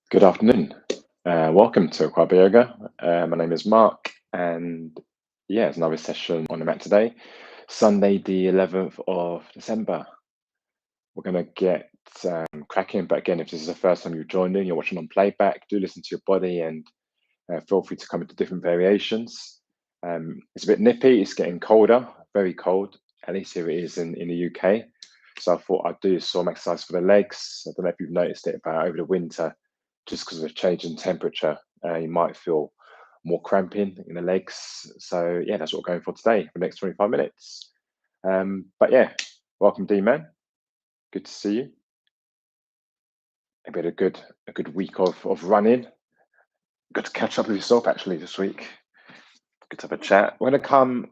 Good afternoon. Welcome to Akwaaba Yoga. My name is Mark, and yeah, it's another session on the mat today, Sunday, the 11th of December. We're going to get cracking, but again, if this is the first time you've joined in, you're watching on playback, do listen to your body and feel free to come into different variations. It's a bit nippy, it's getting colder, very cold, at least here it is in the UK. So I thought I'd do some exercise for the legs. I don't know if you've noticed it, but over the winter, just because of the change in temperature, you might feel more cramping in the legs. So yeah, that's what we're going for today for the next 25 minutes. But yeah, welcome D-Man. Good to see you. Maybe had a good week of running. Good to catch up with yourself actually this week. Good to have a chat. We're gonna come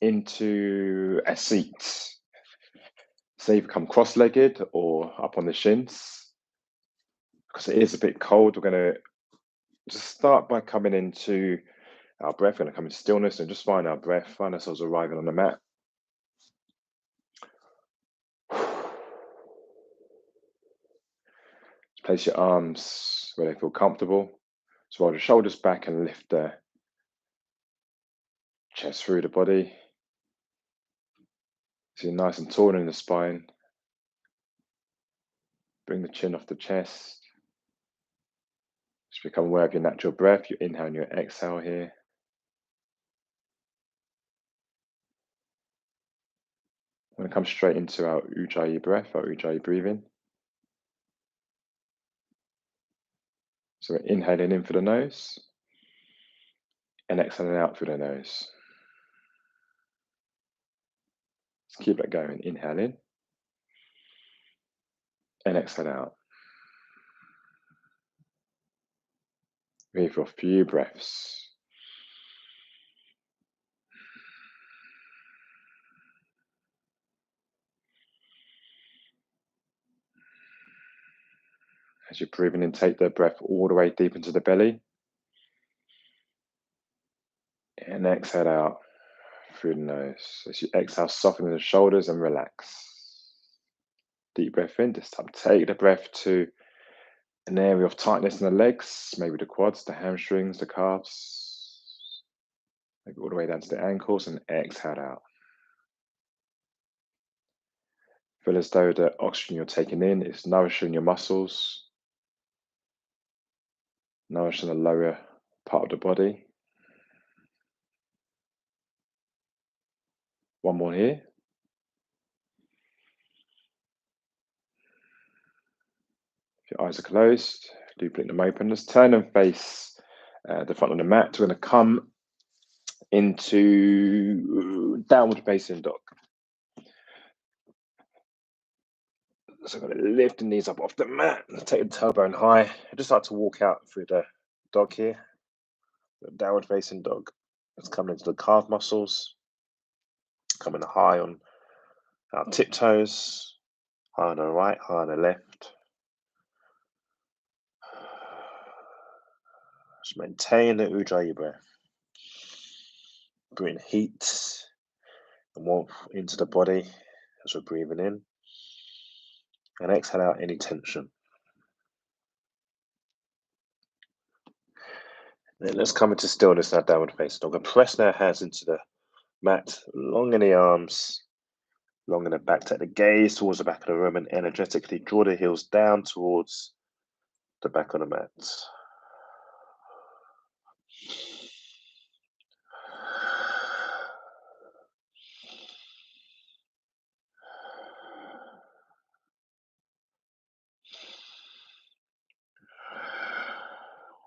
into a seat. Say you come cross-legged or up on the shins. Because it is a bit cold, we're gonna just start by coming into our breath. We're gonna come into stillness and just find our breath, find ourselves arriving on the mat. Just place your arms where they feel comfortable. So roll the shoulders back and lift the chest through the body. So you're nice and tall in the spine. Bring the chin off the chest. Just become aware of your natural breath, your inhale and your exhale here. We're going to come straight into our Ujjayi breath, our Ujjayi breathing. So we're inhaling in through the nose and exhaling out through the nose. Let's keep that going. Inhale in and exhale out. Breathe for a few breaths. As you're breathing in, take the breath all the way deep into the belly. And exhale out through the nose. As you exhale, soften the shoulders and relax. Deep breath in. This time, take the breath to an area of tightness in the legs, maybe the quads, the hamstrings, the calves, maybe all the way down to the ankles, and exhale out. Feel as though the oxygen you're taking in is nourishing your muscles, nourishing the lower part of the body. One more here. If your eyes are closed, do blink them open. Just turn and face the front of the mat. We're going to come into downward facing dog. So I'm going to lift the knees up off the mat, take the tailbone high. I just start to walk out through the dog here. The downward facing dog. Let's come into the calf muscles. Coming high on our tiptoes, high on the right, high on the left. Just maintain the Ujjayi breath. Bring heat and warmth into the body as we're breathing in. And exhale out any tension. Then let's come into stillness now, downward facing dog. And press our hands into the mat, long in the arms, long in the back. Take the gaze towards the back of the room and energetically draw the heels down towards the back of the mat.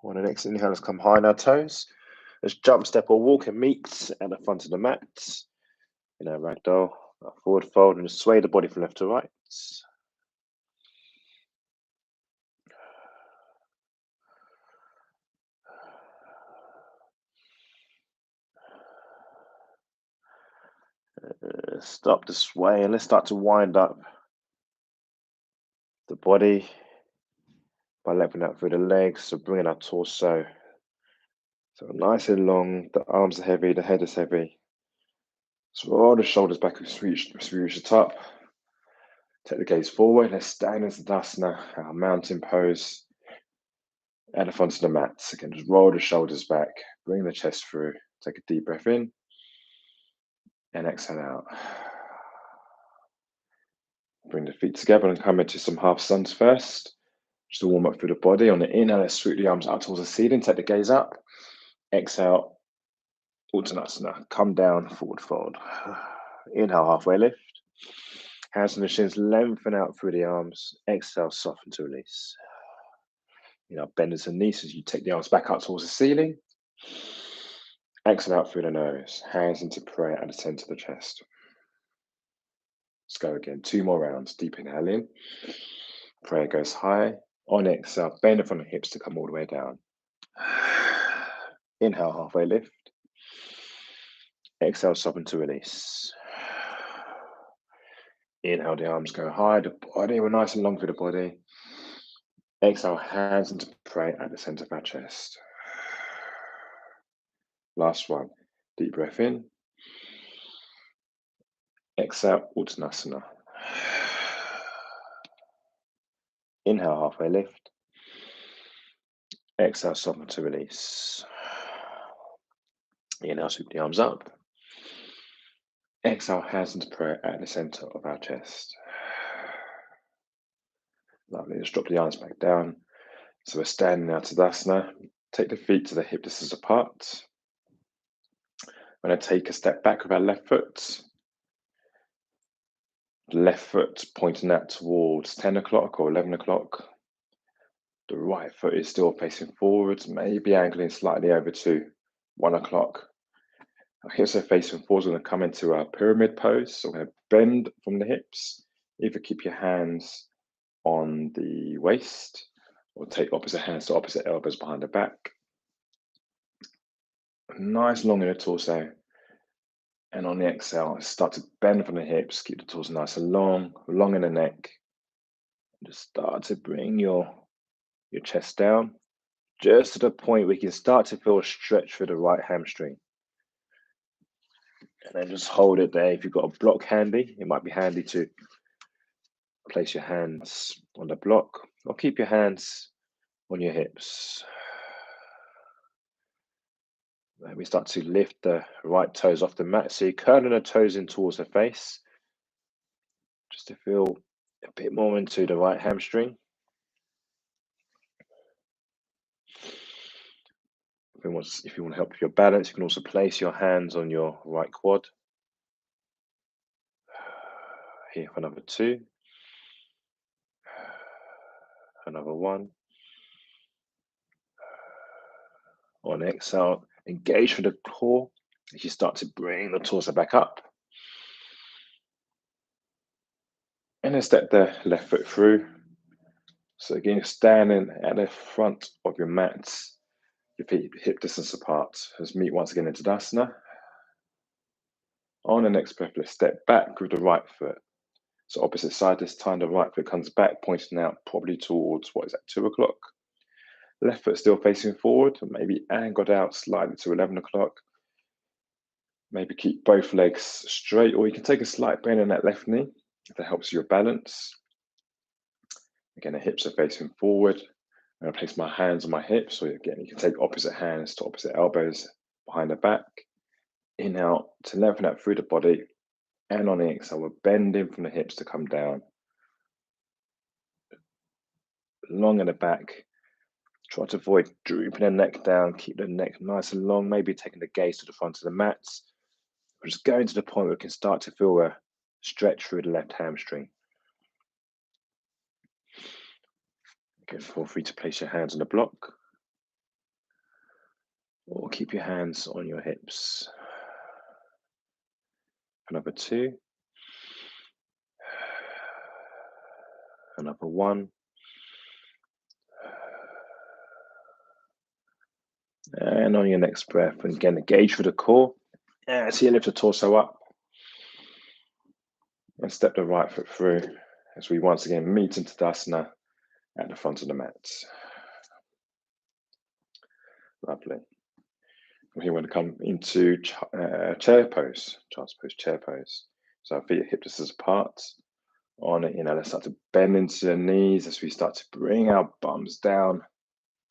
On the next inhale, let's come high on our toes. Let's jump, step, or walk and meet at the front of the mat. In our ragdoll, forward fold, and sway the body from left to right. Stop the sway and let's start to wind up the body by leveling out through the legs, so bringing our torso so nice and long. The arms are heavy, the head is heavy. So roll the shoulders back as we reach the top. Take the gaze forward. Let's stand into Tadasana, our mountain pose. and the front of the mat. Again, just roll the shoulders back, bring the chest through, take a deep breath in, and exhale out. Bring the feet together and come into some half suns first. Just to warm up through the body. On the inhale, let's sweep the arms out towards the ceiling, take the gaze up. Exhale, Uttanasana, come down, forward fold. Inhale, halfway lift. Hands on the shins, lengthen out through the arms. Exhale, soften to release. Bend at the knees as you take the arms back up towards the ceiling. Exhale out through the nose. Hands into prayer at the center of the chest. Let's go again. 2 more rounds. Deep inhale in. Prayer goes high. On exhale, bend the front of the hips to come all the way down. Inhale, halfway lift. Exhale, soften to release. Inhale, the arms go high. The body, we're nice and long through the body. Exhale, hands into prayer at the center of our chest. Last one. Deep breath in. Exhale, Uttanasana. Inhale, halfway lift. Exhale, soften to release. Inhale, sweep the arms up. Exhale, hands into prayer at the center of our chest. Lovely. Just drop the arms back down. So we're standing now to Tadasana. Take the feet to the hip distance apart. We're going to take a step back with our left foot. The left foot pointing out towards 10 o'clock or 11 o'clock. The right foot is still facing forwards, maybe angling slightly over to 1 o'clock. Our hips are facing forwards. We're going to come into our pyramid pose. So we're going to bend from the hips. Either keep your hands on the waist or take opposite hands to opposite elbows behind the back. Nice long in the torso. And on the exhale, start to bend from the hips. Keep the torso nice and long in the neck. Just start to bring your chest down, just to the point where you can start to feel a stretch through the right hamstring. And then just hold it there. If you've got a block handy, it might be handy to place your hands on the block or keep your hands on your hips. And we start to lift the right toes off the mat. So you're curling the toes in towards the face, just to feel a bit more into the right hamstring. If you want to help with your balance, you can also place your hands on your right quad. Here for another 2. Another 1. On exhale, engage with the core as you start to bring the torso back up. And then step the left foot through. So again, you're standing at the front of your mat, your feet hip distance apart. Let's meet once again into Tadasana. On the next breath, let's step back with the right foot. So opposite side this time, the right foot comes back, pointing out probably towards, 2 o'clock. Left foot still facing forward, maybe angled out slightly to 11 o'clock. Maybe keep both legs straight, or you can take a slight bend in that left knee if that helps your balance. Again, the hips are facing forward. I'm going to place my hands on my hips. So again, you can take opposite hands to opposite elbows behind the back. Inhale to lengthen out through the body. And on the exhale, we're bending from the hips to come down. Long in the back. Try to avoid drooping the neck down. Keep the neck nice and long. Maybe taking the gaze to the front of the mat. We're just going to the point where we can start to feel a stretch through the left hamstring. Again, feel free to place your hands on the block. Or keep your hands on your hips. Another 2. Another 1. And on your next breath, and again, engage with the core. So you lift the torso up. And step the right foot through as we once again meet into Tadasana at the front of the mat. Lovely. Here we're going to come into chair pose, child's pose, chair pose. So our feet are hip distance apart. On it, let's start to bend into the knees as we start to bring our bums down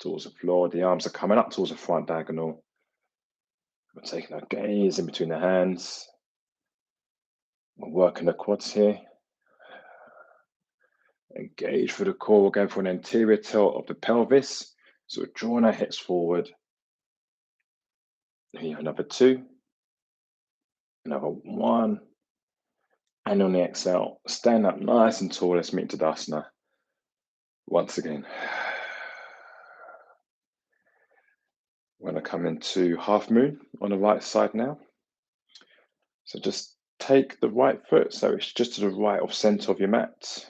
towards the floor. The arms are coming up towards the front diagonal. We're taking our gaze in between the hands. We're working the quads here. Engage through the core. We're going for an anterior tilt of the pelvis. So we're drawing our hips forward. Here, another 2. Another 1. And on the exhale, stand up nice and tall. Let's meet Tadasana. Once again. We're going to come into half moon on the right side now. So just take the right foot, so it's just to the right of center of your mat.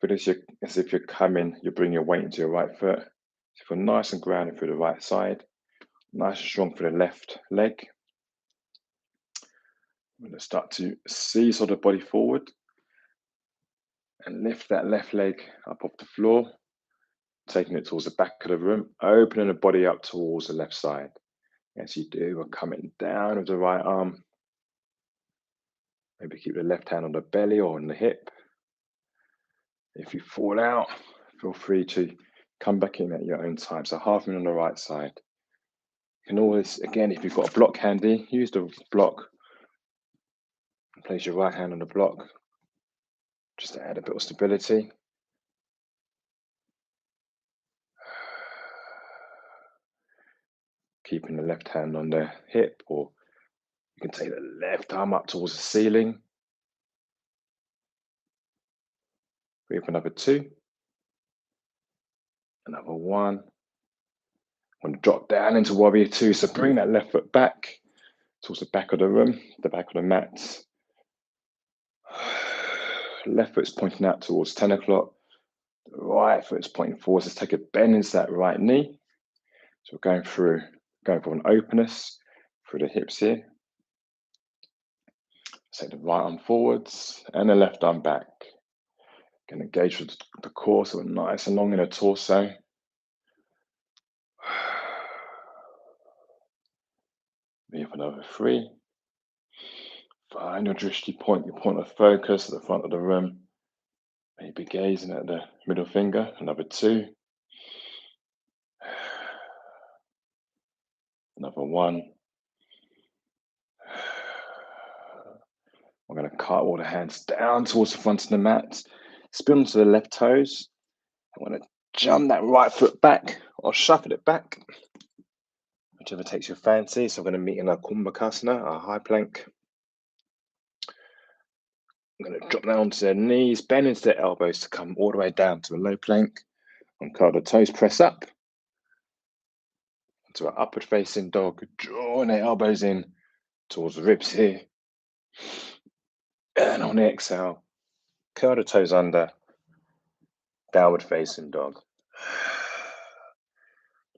But as if you're bringing your weight into your right foot. So feel nice and grounded through the right side. Nice and strong for the left leg. I'm going to start to seesaw the body forward and lift that left leg up off the floor, taking it towards the back of the room, opening the body up towards the left side. As you do, we're coming down with the right arm. Maybe keep the left hand on the belly or on the hip. If you fall out, feel free to come back in at your own time. So half moon on the right side. You can always, again, if you've got a block handy, use the block. Place your right hand on the block, just to add a bit of stability. Keeping the left hand on the hip, or you can take the left arm up towards the ceiling. Breathe for another 2. Another 1. I'm going to drop down into warrior 2. So bring that left foot back towards the back of the room, the back of the mat. Left foot's pointing out towards 10 o'clock. The right foot's pointing forwards. Let's take a bend into that right knee. So we're going for an openness through the hips here. Take the right arm forwards and the left arm back. Can engage with the core, so we're nice and long in the torso. Breathe another 3. Find your drishti point, your point of focus at the front of the room. Maybe gazing at the middle finger. Another 2. Another 1. We're going to cartwheel the hands down towards the front of the mat. Spin onto the left toes. I'm going to jump that right foot back or shuffle it back, whichever takes your fancy. So we're going to meet in our Kumbhakasana, our high plank. I'm going to drop down onto the knees, bend into the elbows to come all the way down to a low plank. And curl the toes, press up to an upward facing dog, drawing the elbows in towards the ribs here. And on the exhale, curl the toes under, downward facing dog.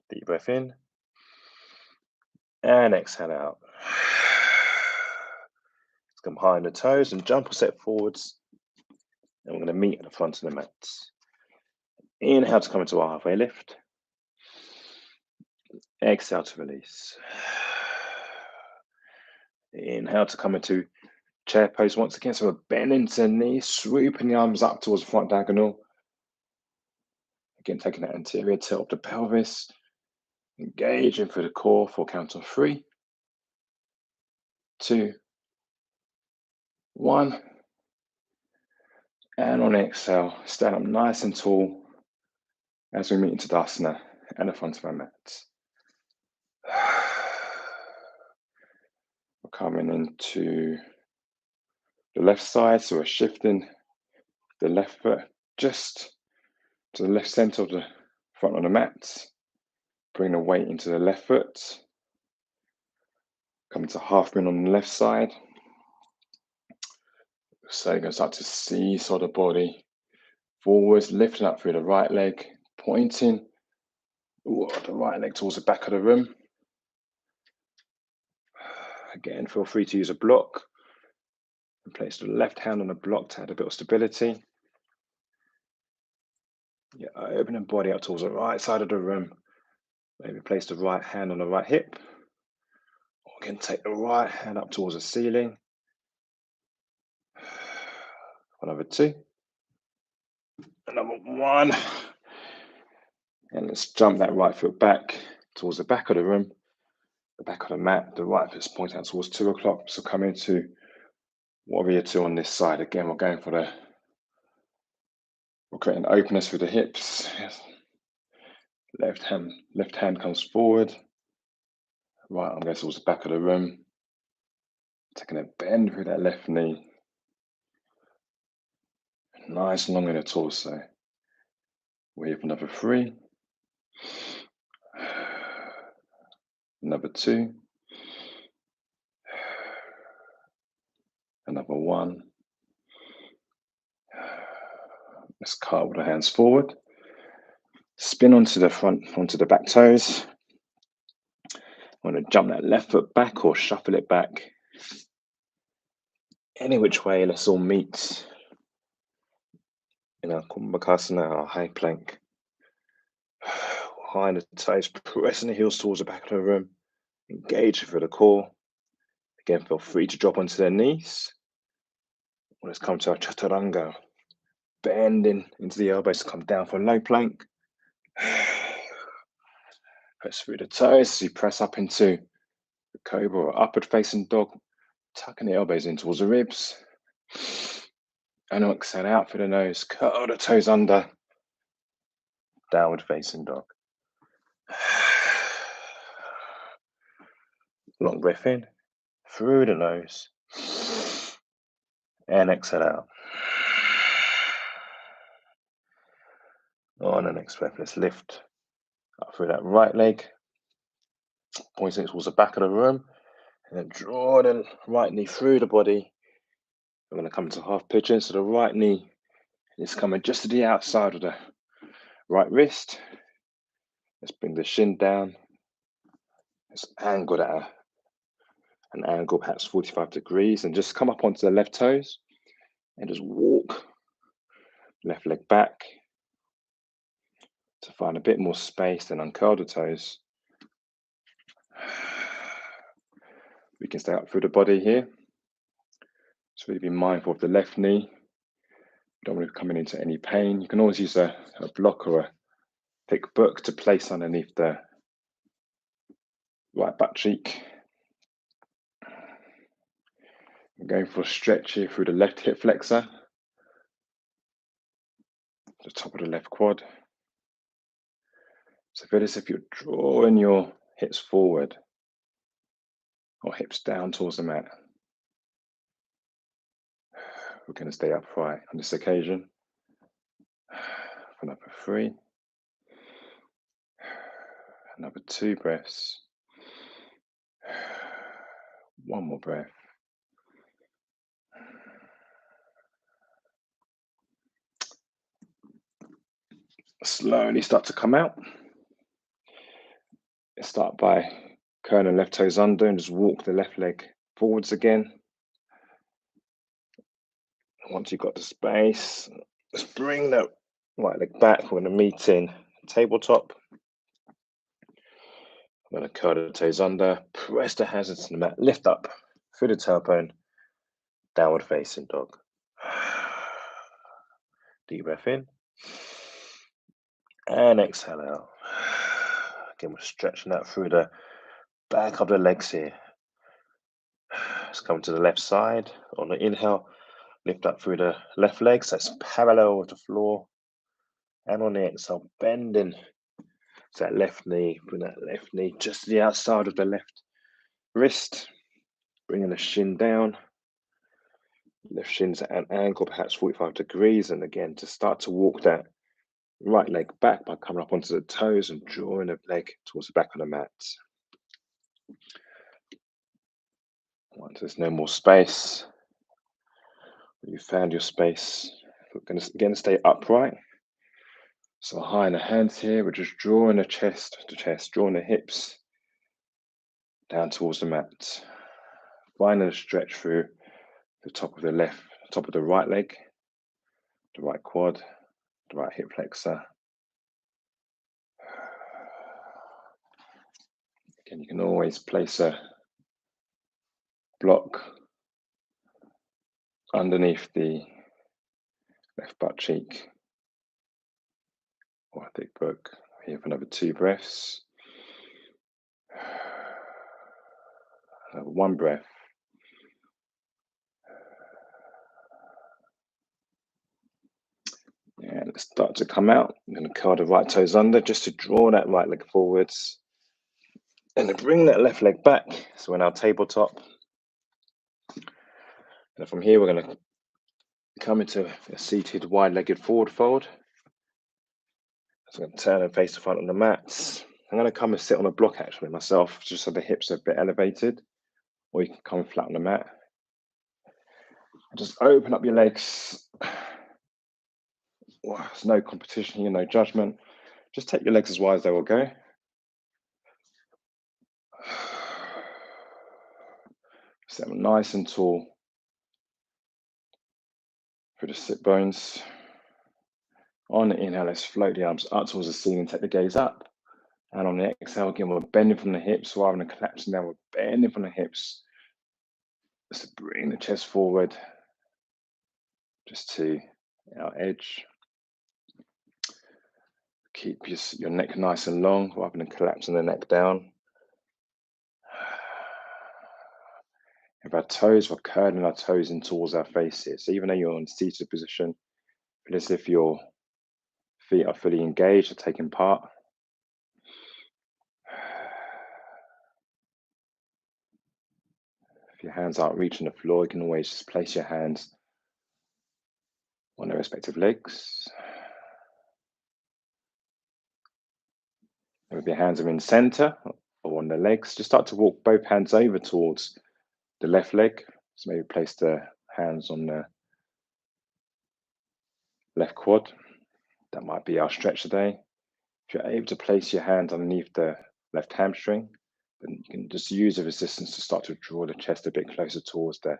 Deep breath in and exhale out. Let's come high on the toes and jump a step forwards. And we're going to meet at the front of the mat. Inhale to come into our halfway lift. Exhale to release. Inhale to come into chair pose once again. So we're bending to the knees, swooping the arms up towards the front diagonal. Again, taking that anterior tilt of the pelvis. Engaging through the core for count of 3, 2, 1. And on exhale, stand up nice and tall as we meet into Tadasana and the front of our mat. We're coming into the left side, so we're shifting the left foot just to the left center of the front of the mat. Bring the weight into the left foot. Coming to half moon on the left side. So you're going to start to seesaw the body forwards, lifting up through the right leg, pointing the right leg towards the back of the room. Again, feel free to use a block and place the left hand on the block to add a bit of stability. You're opening body up towards the right side of the room. Maybe place the right hand on the right hip. Or again, take the right hand up towards the ceiling. Another 2. Another 1. And let's jump that right foot back towards the back of the room, the back of the mat. The right foot's pointing out towards 2 o'clock. So come into warrior two on this side. Again, we're creating openness through the hips. Yes. Left hand comes forward. Right arm goes towards the back of the room. Taking a bend through that left knee. Nice and long in the torso. We're here for another 3. Another 2. Another 1. Let's cartwheel the hands forward. Spin onto the back toes. I'm going to jump that left foot back or shuffle it back. Any which way, let's all meet in our Kumbhakasana, our high plank. High in the toes, pressing the heels towards the back of the room. Engage through the core. Again, feel free to drop onto their knees. Let's come to our Chaturanga. Bending into the elbows to come down for a low plank. Press through the toes as you press up into the cobra or upward facing dog. Tucking the elbows in towards the ribs. And exhale out through the nose. Curl the toes under. Downward facing dog. Long breath in through the nose. And exhale out. On the next breath, let's lift up through that right leg. Pointing towards the back of the room. And then draw the right knee through the body. We're going to come to half pigeon. So the right knee is coming just to the outside of the right wrist. Let's bring the shin down. Let's angle that an angle perhaps 45 degrees and just come up onto the left toes and just walk left leg back to find a bit more space and uncurl the toes. We can stay up through the body here. Just really be mindful of the left knee. Don't want to come into any pain. You can always use a block or a thick book to place underneath the right butt cheek. I'm going for a stretch here through the left hip flexor, the top of the left quad. So feel as if you're drawing your hips forward or hips down towards the mat. We're going to stay upright on this occasion for another 3. Another 2 breaths. 1 more breath. Slowly start to come out. Let's start by curling left toes under and just walk the left leg forwards again. Once you've got the space, just bring the right leg back. We're going to meet in tabletop. I'm going to curl the toes under, press the hands into the mat, lift up through the tailbone, downward facing dog. Deep breath in. And exhale out. Again, we're stretching out through the back of the legs here. Let's come to the left side. On the inhale, lift up through the left leg, so it's parallel with the floor. And on the exhale, bending to that left knee. Bring that left knee just to the outside of the left wrist. Bringing the shin down. Left shin's at an angle, perhaps 45 degrees. And again, to start to walk that right leg back by coming up onto the toes and drawing the leg towards the back of the mat. Once there's no more space, you found your space. We're going to again stay upright. So high in the hands here, we're just drawing the chest to chest, drawing the hips down towards the mat. Finding a stretch through the top of the right leg, the right quad, the right hip flexor. Again, you can always place a block underneath the left butt cheek or a thick book Here for another 2 breaths. Another 1 breath. And start to come out. I'm going to curl the right toes under just to draw that right leg forwards. And then bring that left leg back. So we're now tabletop. And from here, we're going to come into a seated wide-legged forward fold. So I'm going to turn and face the front on the mats. I'm going to come and sit on a block actually myself, just so the hips are a bit elevated. Or you can come flat on the mat. Just open up your legs. There's no competition here, no judgment. Just take your legs as wide as they will go. Set them nice and tall through the sit bones. On the inhale, let's float the arms up towards the ceiling, take the gaze up. And on the exhale, again, we're bending from the hips rather than collapsing down, we're bending from the hips. Just to bring the chest forward, just to our edge. Keep your neck nice and long rather than collapsing the neck down. If our toes, we're curling our toes in towards our face here. So even though you're in seated position, feel as if your feet are fully engaged or taking part. If your hands aren't reaching the floor, you can always just place your hands on their respective legs. And if your hands are in center or on the legs, just start to walk both hands over towards the left leg. So maybe place the hands on the left quad. That might be our stretch today. If you're able to place your hand underneath the left hamstring, then you can just use the resistance to start to draw the chest a bit closer towards the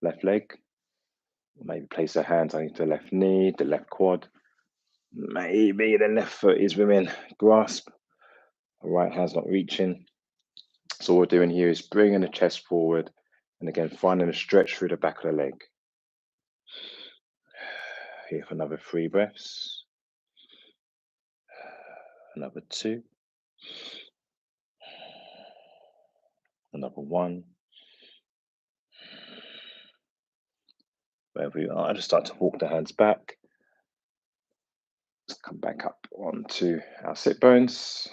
left leg. Maybe place the hands underneath the left knee, the left quad. Maybe the left foot is within grasp. The right hand's not reaching. So what we're doing here is bringing the chest forward and again, finding a stretch through the back of the leg. Here for another 3 breaths. Another 2. Another 1. Wherever you are, just start to walk the hands back. Let's come back up onto our sit bones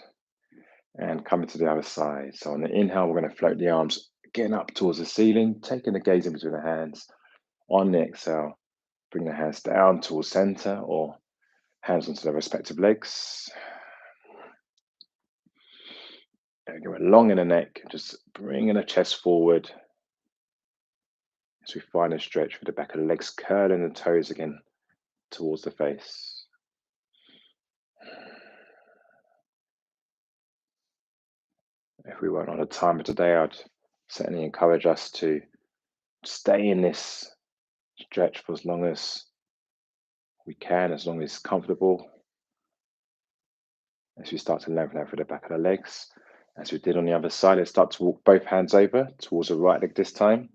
and come into the other side. So on the inhale, we're going to float the arms again up towards the ceiling, taking the gaze in between the hands. On the exhale, bring the hands down towards center or hands onto their respective legs. And go long in the neck, just bringing the chest forward as we find a stretch with the back of the legs, curling the toes again towards the face. If we weren't on a timer today, I'd certainly encourage us to stay in this stretch for as long as we can, as long as it's comfortable. As we start to lengthen out through the back of the legs, as we did on the other side, let's start to walk both hands over towards the right leg this time.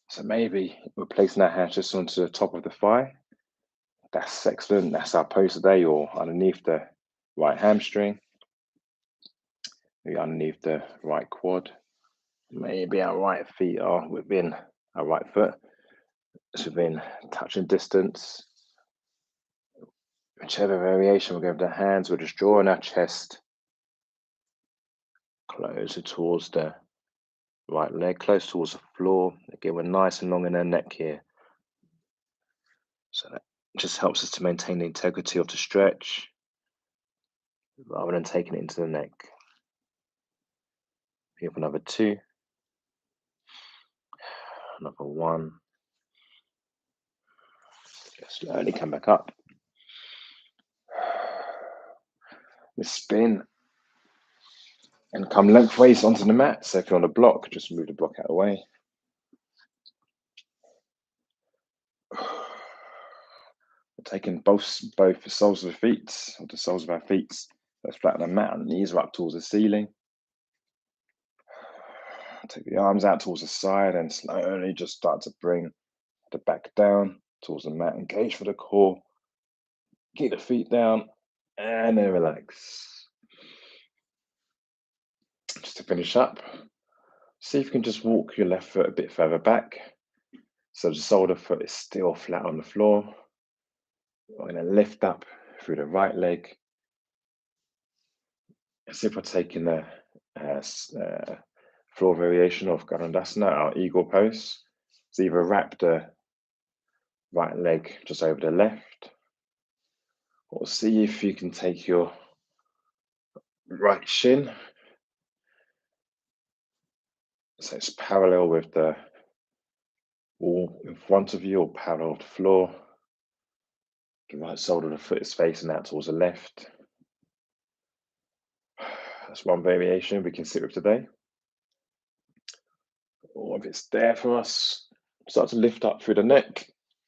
So maybe we're placing our hands just onto the top of the thigh. That's excellent. That's our pose today, or underneath the right hamstring, maybe underneath the right quad. Maybe our right feet are within our right foot. It's within touching distance. Whichever variation we're going with the hands, we're just drawing our chest closer towards the right leg, close towards the floor. Again, we're nice and long in our neck here. So that just helps us to maintain the integrity of the stretch rather than taking it into the neck. Here for another 2. Another 1. Just slowly come back up. Let's spin and come lengthways onto the mat. So if you're on a block, just move the block out of the way. We're taking both soles of the feet, or the soles of our feet. Let's flatten the mat, and the knees are up towards the ceiling. Take the arms out towards the side and slowly just start to bring the back down towards the mat. Engage for the core. Keep the feet down and then relax. Just to finish up, see if you can just walk your left foot a bit further back. So the sole of the foot is still flat on the floor. We're going to lift up through the right leg. As if we're taking the floor variation of Garandasana, our eagle pose. So either wrap the right leg just over the left, or see if you can take your right shin, so it's parallel with the wall in front of you or parallel to the floor. The right sole of the foot is facing out towards the left. That's one variation we can sit with today. Or if it's there for us, start to lift up through the neck.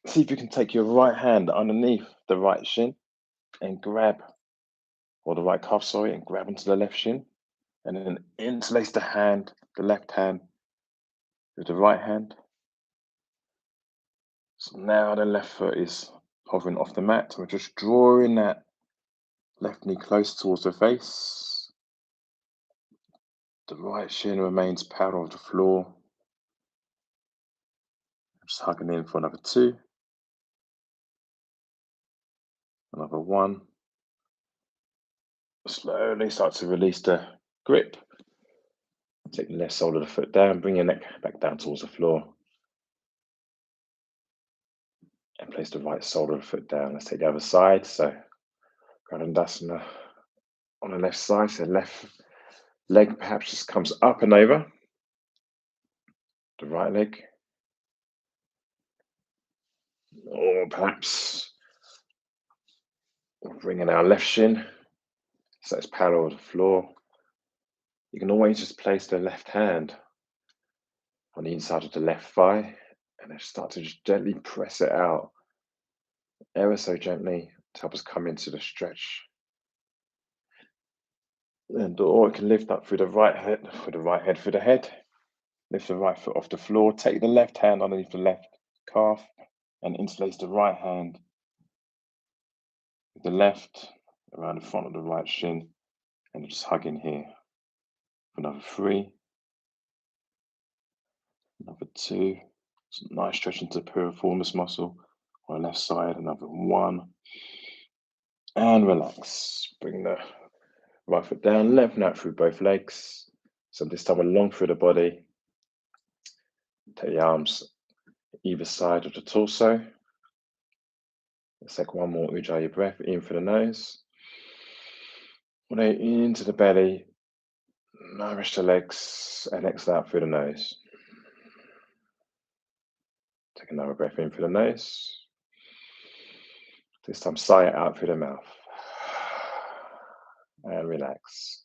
See if you can take your right hand underneath the right shin and grab, or the right calf, sorry, and grab onto the left shin. And then interlace the left hand with the right hand. So now the left foot is hovering off the mat. We're just drawing that left knee close towards the face. The right shin remains parallel to the floor. Just hugging in for another 2. Another 1. Slowly start to release the grip. Take the left sole of the foot down, bring your neck back down towards the floor. And place the right sole of the foot down. Let's take the other side. So Garandasana on the left side. So left leg perhaps just comes up and over. The right leg. Or perhaps bringing our left shin so it's parallel to the floor. You can always just place the left hand on the inside of the left thigh and then start to just gently press it out, ever so gently, to help us come into the stretch. Or it can lift up through the right head, through the head. Lift the right foot off the floor. Take the left hand underneath the left calf and interlace the right hand with the left around the front of the right shin, and just hug in here. Another 3. Another 2. Some nice stretch into the piriformis muscle on the left side. Another 1. And relax. Bring the right foot down, lengthen out through both legs. So this time along through the body. Take the arms either side of the torso. Let's take one more Ujjayi breath in through the nose. When into the belly, nourish the legs and exhale out through the nose. Take another breath in through the nose. This time sigh it out through the mouth. And relax.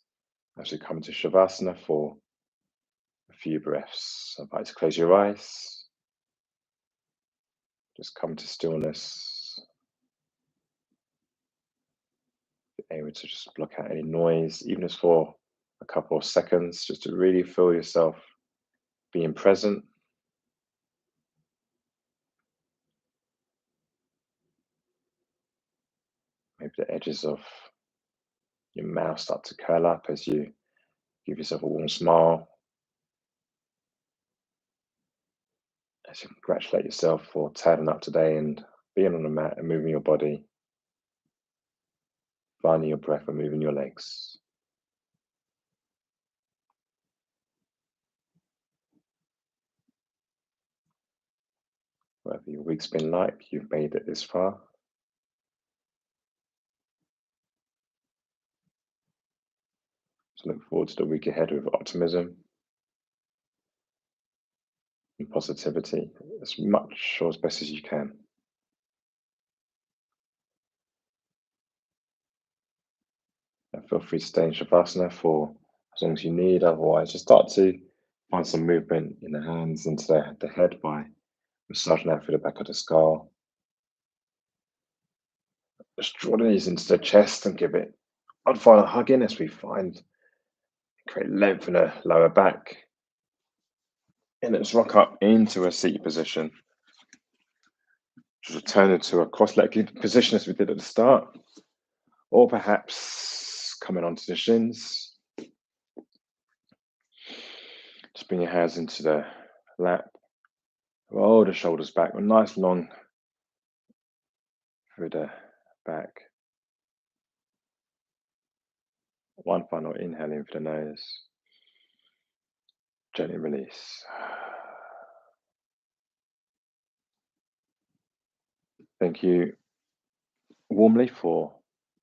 As we come to Shavasana for a few breaths. I invite you to close your eyes. Just come to stillness. Be able to just block out any noise, even just for a couple of seconds, just to really feel yourself being present. Maybe the edges of your mouth start to curl up as you give yourself a warm smile. As you congratulate yourself for turning up today and being on the mat and moving your body, finding your breath and moving your legs. Whatever your week's been like, you've made it this far. So look forward to the week ahead with optimism and positivity as much or as best as you can. And feel free to stay in Shavasana for as long as you need. Otherwise, just start to find some movement in the hands into the head by massaging out through the back of the skull. Just draw the knees into the chest and give it a final hug in as we create length in the lower back. And let's rock up into a seated position. Just return into a cross-legged position as we did at the start. Or perhaps coming onto the shins. Just bring your hands into the lap. Roll the shoulders back. Nice long through the back. One final inhale in through the nose. Gently release. Thank you warmly for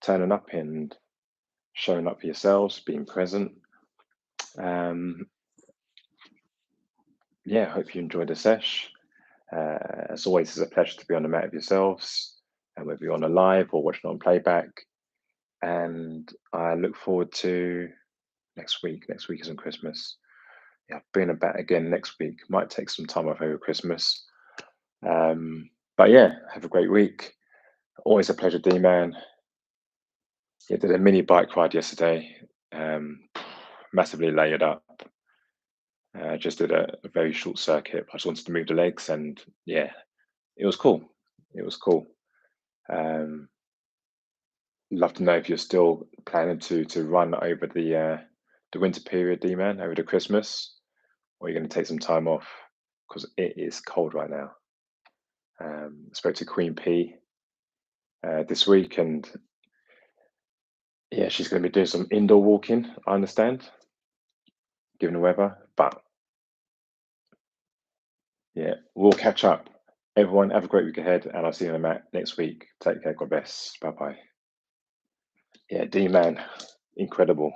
turning up and showing up for yourselves, being present. Um, yeah, hope you enjoyed the sesh. As always, it's a pleasure to be on the mat with yourselves, and whether you're on a live or watching on playback. And I look forward to next week. Next week isn't Christmas. Yeah, being about again next week. Might take some time off over Christmas. But yeah, have a great week. Always a pleasure, D man. Yeah, did a mini bike ride yesterday. Um, Massively layered up. Just did a very short circuit. I just wanted to move the legs, and yeah, it was cool. It was cool. Um, Love to know if you're still planning to run over the winter period, D man, over the Christmas, or you're going to take some time off because it is cold right now. Spoke to Queen P this week, and yeah, she's going to be doing some indoor walking. I understand, given the weather, but yeah, we'll catch up. Everyone, have a great week ahead, and I'll see you on the mat next week. Take care. God bless. Bye bye. Yeah, D man, incredible.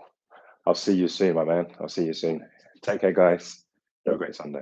I'll see you soon, my man. I'll see you soon. Take care, guys. Have a great Sunday.